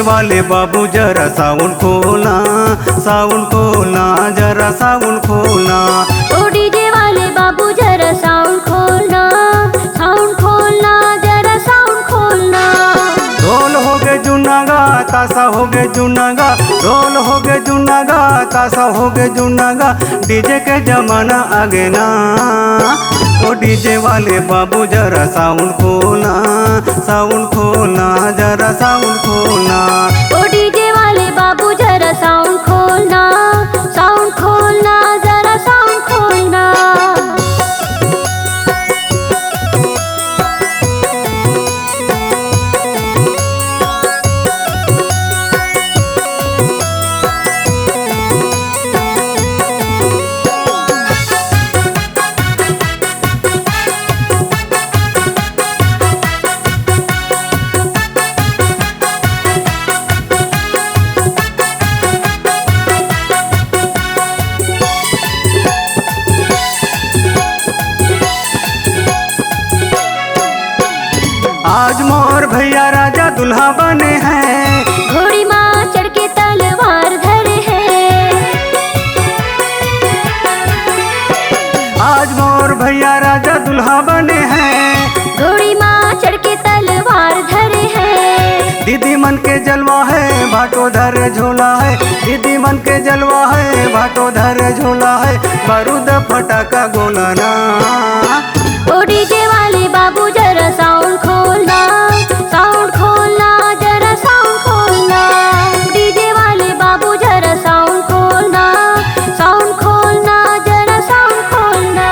वाले बाबू जरा साउंड खोलना, साउंड खोलना, जरा साउंड खोलना। ओ डीजे वाले बाबू जरा साउंड खोलना, साउंड खोलना, जरा साउंड खोलना। ढोल हो गए जुनागा, ताशा हो गए जुनागा, ढोल हो गए जुनागा, ताशा हो गए जुनागा, डीजे के जमाना आगे ना। ओ डीजे वाले बाबू जरा साउंड खोलना, साउंड खोलना, जरा साउंड खोलना। ओ डीजे वाले बाबू जरा साउंड खोलना, साउंड खोलना, जरा साउंड खोलना। आज मोर भैया राजा दुल्हा बने हैं, घोड़ी माँ चढ़ के तलवार धरे है। आज मोर भैया राजा दुल्हा बने हैं, घोड़ी माँ चढ़ के तलवार धरे है। दीदी मन के जलवा है, भाटो धर झोला है, दीदी मन के जलवा है, भाटो धर झोला है, बारूद फटाका गोला ना। ओ डीजे वाले बाबू जरा साउंड खोलना, साउंड खोलना, जरा साउंड खोलना। डीजे वाले बाबू जरा साउंड खोलना, साउंड खोलना, जरा साउंड खोलना।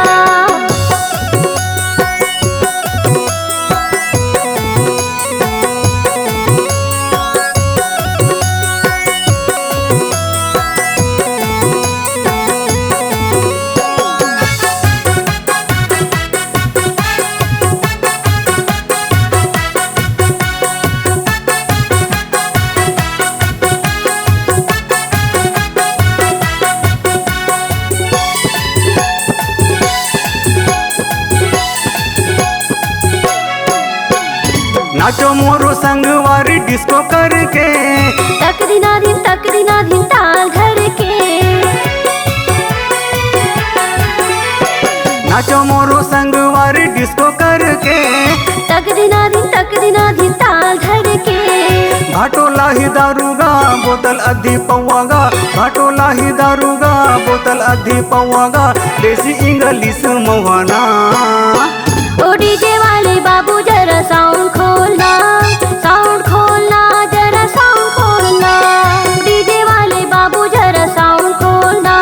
नाचो मोरो संगवारी डिस्को करके, तक दिना दिन ताल धर के। नाचो मोरो संगवारी डिस्को करके, तक दिना दिन ताल धर के। भाटो लाही दारूगा बोतल अद्धी पौवागा, भाटो लाही दारूगा बोतल अद्धी पौवागा, देसी इंग्लिश मवाना। ओ डीजे वाले बाबू जरा साउंड खोलना, साउंड खोलना, जरा साउंड खोलना। डीजे वाले बाबू जरा साउंड खोलना,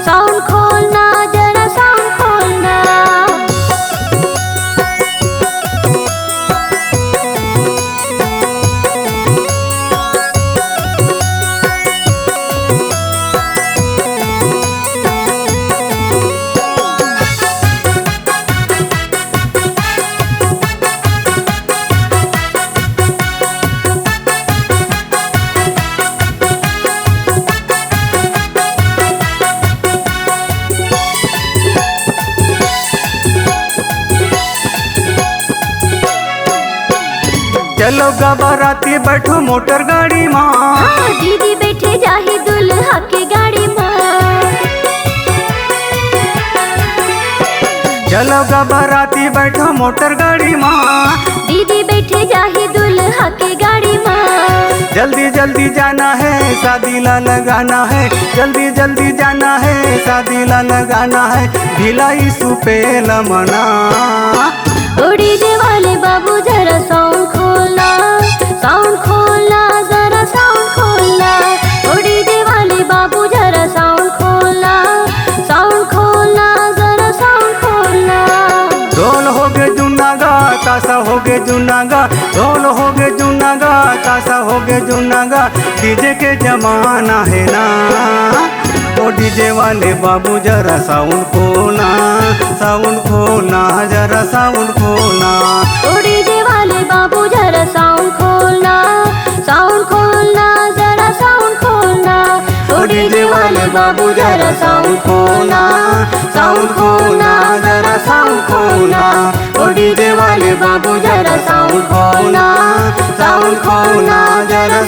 साउंड खोलना, जरा साउंड खोलना। चलो गा बाराती बैठो मोटर गाड़ी माँ, हाँ दीदी बैठे जाही दुल्हा की गाड़ी माँ। चलो गा बाराती बैठो मोटर गाड़ी माँ, दीदी बैठे जाही दुल्हा की गाड़ी माँ। जल्दी जल्दी जाना है शादी ला लगाना है, जल्दी जल्दी जाना है शादी ला लगाना है, भिलाई सुपेला मना। ओ डीजे वाले बाबू जरा साउंड खोलना, साउंड खोलना, जरा साउंड खोलना। ओ डीजे वाले बाबू जरा साउंड खोलना, साउंड खोलना, जरा साउंड खोलना। ढोल हो गए जुनागा, ताशा हो गए जुनागा, ढोल हो गए जुनागा, ताशा हो गए जुनागा, डीजे के जमाना है ना। ओ डीजे वाले बाबू जरा साउंड खोलना, साउंड खोलना, जरा साउंड खोलना। ओ डीजे वाले बाबू जरा साउंड खोलना, साउंड खोलना, जरा साउंड खोलना। ओ डीजे वाले बाबू जरा साउंड खोलना, साउंड खोलना, जरा साउंड खोलना। ओ डीजे वाले बाबू जरा साउंड खोलना, साउंड खोलना, जरा